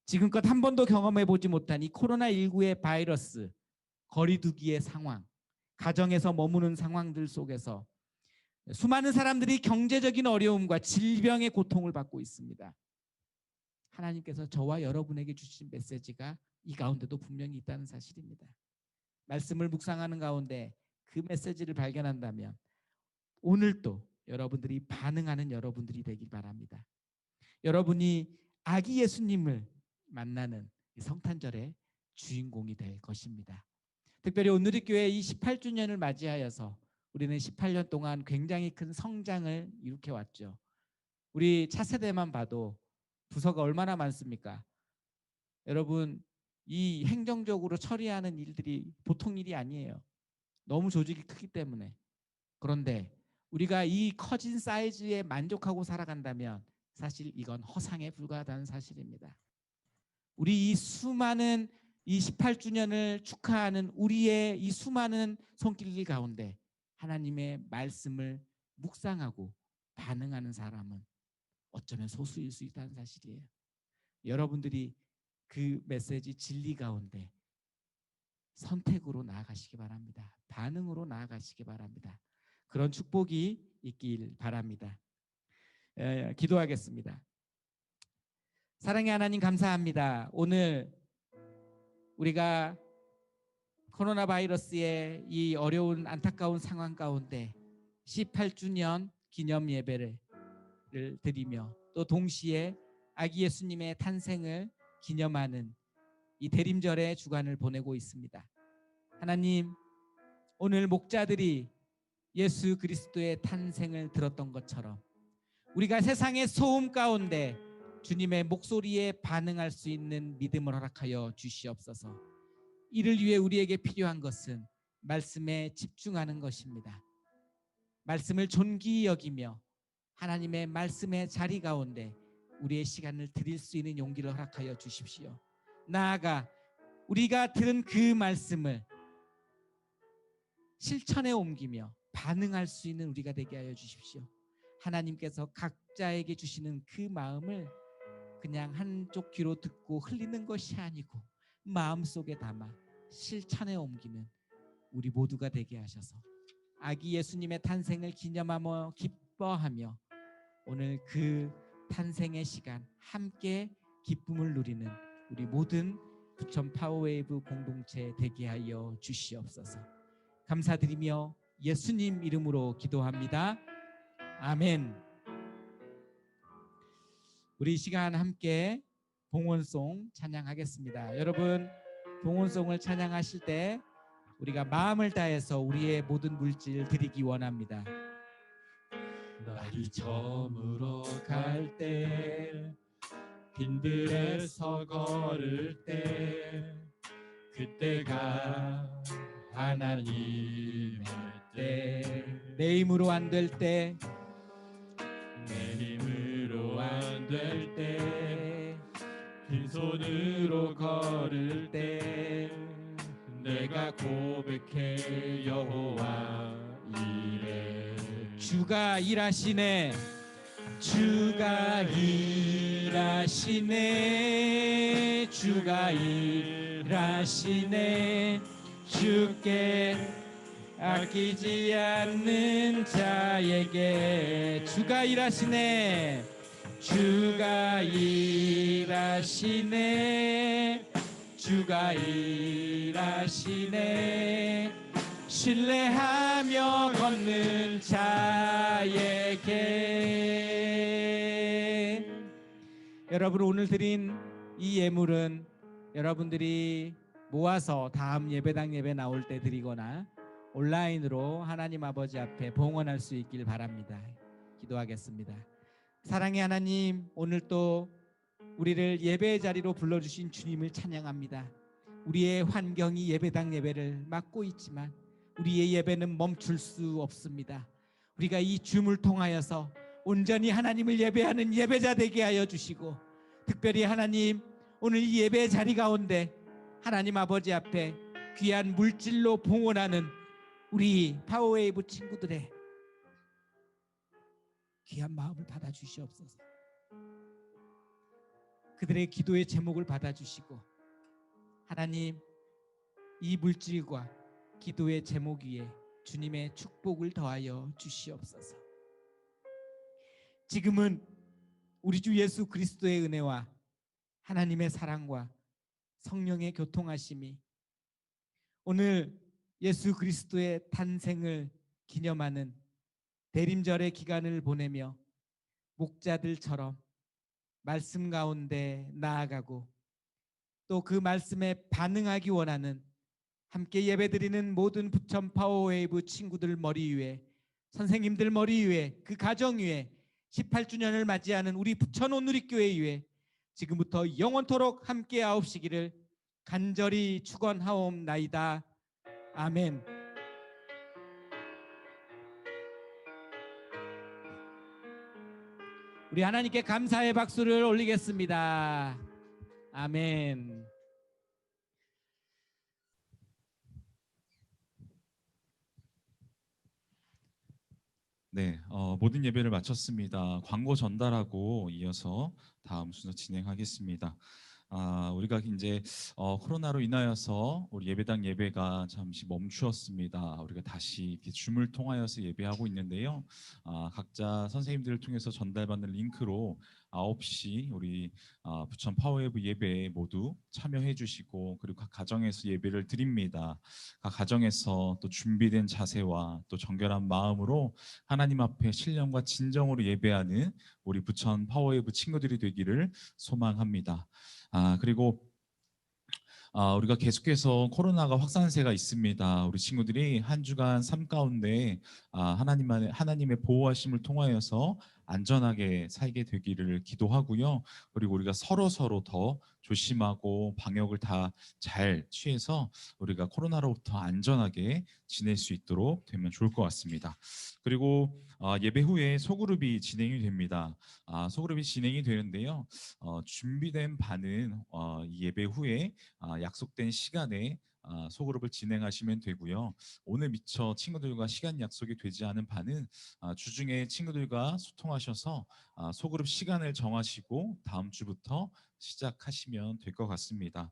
지금껏 한 번도 경험해보지 못한 이 코로나19의 바이러스, 거리두기의 상황, 가정에서 머무는 상황들 속에서 수많은 사람들이 경제적인 어려움과 질병의 고통을 받고 있습니다. 하나님께서 저와 여러분에게 주신 메시지가 이 가운데도 분명히 있다는 사실입니다. 말씀을 묵상하는 가운데 그 메시지를 발견한다면 오늘도 여러분들이 반응하는 여러분들이 되길 바랍니다. 여러분이 아기 예수님을 만나는 성탄절의 주인공이 될 것입니다. 특별히 온누리교회 이 18주년을 맞이하여서 우리는 18년 동안 굉장히 큰 성장을 일으켜왔죠. 우리 차세대만 봐도 부서가 얼마나 많습니까? 여러분 이 행정적으로 처리하는 일들이 보통 일이 아니에요. 너무 조직이 크기 때문에. 그런데 우리가 이 커진 사이즈에 만족하고 살아간다면 사실 이건 허상에 불과하다는 사실입니다. 우리 이 수많은 이 18주년을 축하하는 우리의 이 수많은 손길 가운데 하나님의 말씀을 묵상하고 반응하는 사람은 어쩌면 소수일 수 있다는 사실이에요. 여러분들이 그 메시지 진리 가운데 선택으로 나아가시기 바랍니다. 반응으로 나아가시기 바랍니다. 그런 축복이 있길 바랍니다. 기도하겠습니다. 사랑의 하나님 감사합니다. 오늘 우리가 코로나 바이러스의 이 어려운 안타까운 상황 가운데 18주년 기념 예배를 드리며 또 동시에 아기 예수님의 탄생을 기념하는 이 대림절의 주간을 보내고 있습니다. 하나님, 오늘 목자들이 예수 그리스도의 탄생을 들었던 것처럼 우리가 세상의 소음 가운데 주님의 목소리에 반응할 수 있는 믿음을 허락하여 주시옵소서. 이를 위해 우리에게 필요한 것은 말씀에 집중하는 것입니다. 말씀을 존귀히 여기며 하나님의 말씀의 자리 가운데 우리의 시간을 드릴 수 있는 용기를 허락하여 주십시오. 나아가 우리가 들은 그 말씀을 실천에 옮기며 반응할 수 있는 우리가 되게 하여 주십시오. 하나님께서 각자에게 주시는 그 마음을 그냥 한쪽 귀로 듣고 흘리는 것이 아니고 마음속에 담아 실천에 옮기는 우리 모두가 되게 하셔서 아기 예수님의 탄생을 기념하며 기뻐하며 오늘 그 탄생의 시간 함께 기쁨을 누리는 우리 모든 부천 파워웨이브 공동체 되게 하여 주시옵소서. 감사드리며 예수님 이름으로 기도합니다. 아멘. 우리 이 시간 함께 봉헌송 찬양하겠습니다. 여러분, 봉헌송을 찬양하실 때 우리가 마음을 다해서 우리의 모든 물질 드리기 원합니다. 날이 저물어 갈 때 빈들에서 걸을 때 그때가 하나님의 때 내 힘으로 안 될 때 내 힘으로 안 될 때 빈손으로 걸을 때 내가 고백해 여호와 이래 주가 일하시네. 주가 일하시네. 주가 일하시네. 주께 아끼지 않는 자에게 주가 일하시네. 주가 일하시네. 주가 일하시네. 신뢰하며 걷는 자에게. 여러분, 오늘 드린 이 예물은 여러분들이 모아서 다음 예배당 예배 나올 때 드리거나 온라인으로 하나님 아버지 앞에 봉헌할 수 있길 바랍니다. 기도하겠습니다. 사랑의 하나님, 오늘 또 우리를 예배의 자리로 불러주신 주님을 찬양합니다. 우리의 환경이 예배당 예배를 막고 있지만 우리의 예배는 멈출 수 없습니다. 우리가 이 줌을 통하여서 온전히 하나님을 예배하는 예배자 되게 하여 주시고, 특별히 하나님, 오늘 이 예배의 자리 가운데 하나님 아버지 앞에 귀한 물질로 봉헌하는 우리 파워웨이브 친구들의 귀한 마음을 받아주시옵소서. 그들의 기도의 제목을 받아주시고, 하나님, 이 물질과 기도의 제목 위에 주님의 축복을 더하여 주시옵소서. 지금은 우리 주 예수 그리스도의 은혜와 하나님의 사랑과 성령의 교통하심이 오늘 예수 그리스도의 탄생을 기념하는 대림절의 기간을 보내며 목자들처럼 말씀 가운데 나아가고 또 그 말씀에 반응하기 원하는 함께 예배드리는 모든 부천 파워웨이브 친구들 머리 위에, 선생님들 머리 위에, 그 가정 위에, 18주년을 맞이하는 우리 부천 온누리교회 위에 지금부터 영원토록 함께 하옵시기를 간절히 축원하옵나이다. 아멘. 우리 하나님께 감사의 박수를 올리겠습니다. 아멘. 네, 모든 예배를 마쳤습니다. 광고 전달하고 이어서 다음 순서 진행하겠습니다. 우리가 이제 코로나로 인하여서 우리 예배당 예배가 잠시 멈추었습니다. 우리가 다시 이렇게 줌을 통하여서 예배하고 있는데요. 각자 선생님들을 통해서 전달받는 링크로 9시 우리 부천 파워웨이브 예배에 모두 참여해 주시고, 그리고 각 가정에서 예배를 드립니다. 각 가정에서 또 준비된 자세와 또 정결한 마음으로 하나님 앞에 신령과 진정으로 예배하는 우리 부천 파워웨이브 친구들이 되기를 소망합니다. 그리고 우리가 계속해서 코로나가 확산세가 있습니다. 우리 친구들이 한 주간 삶 가운데 하나님의 보호하심을 통하여서 안전하게 살게 되기를 기도하고요. 그리고 우리가 서로 더 조심하고 방역을 다 잘 취해서 우리가 코로나로부터 안전하게 지낼 수 있도록 되면 좋을 것 같습니다. 그리고 예배 후에 소그룹이 진행이 됩니다. 소그룹이 진행이 되는데요. 준비된 반은 이 예배 후에 약속된 시간에 소그룹을 진행하시면 되고요. 오늘 미처 친구들과 시간 약속이 되지 않은 반은 주중에 친구들과 소통하셔서 소그룹 시간을 정하시고 다음 주부터 시작하시면 될 것 같습니다.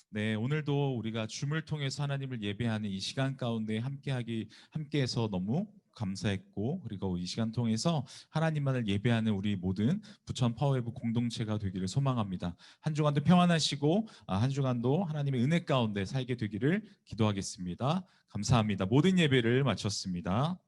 네, 오늘도 우리가 줌을 통해서 하나님을 예배하는 이 시간 가운데 함께해서 너무 감사했고, 그리고 이 시간 통해서 하나님만을 예배하는 우리 모든 부천 파워웨브 공동체가 되기를 소망합니다. 한 주간도 평안하시고 한 주간도 하나님의 은혜 가운데 살게 되기를 기도하겠습니다. 감사합니다. 모든 예배를 마쳤습니다.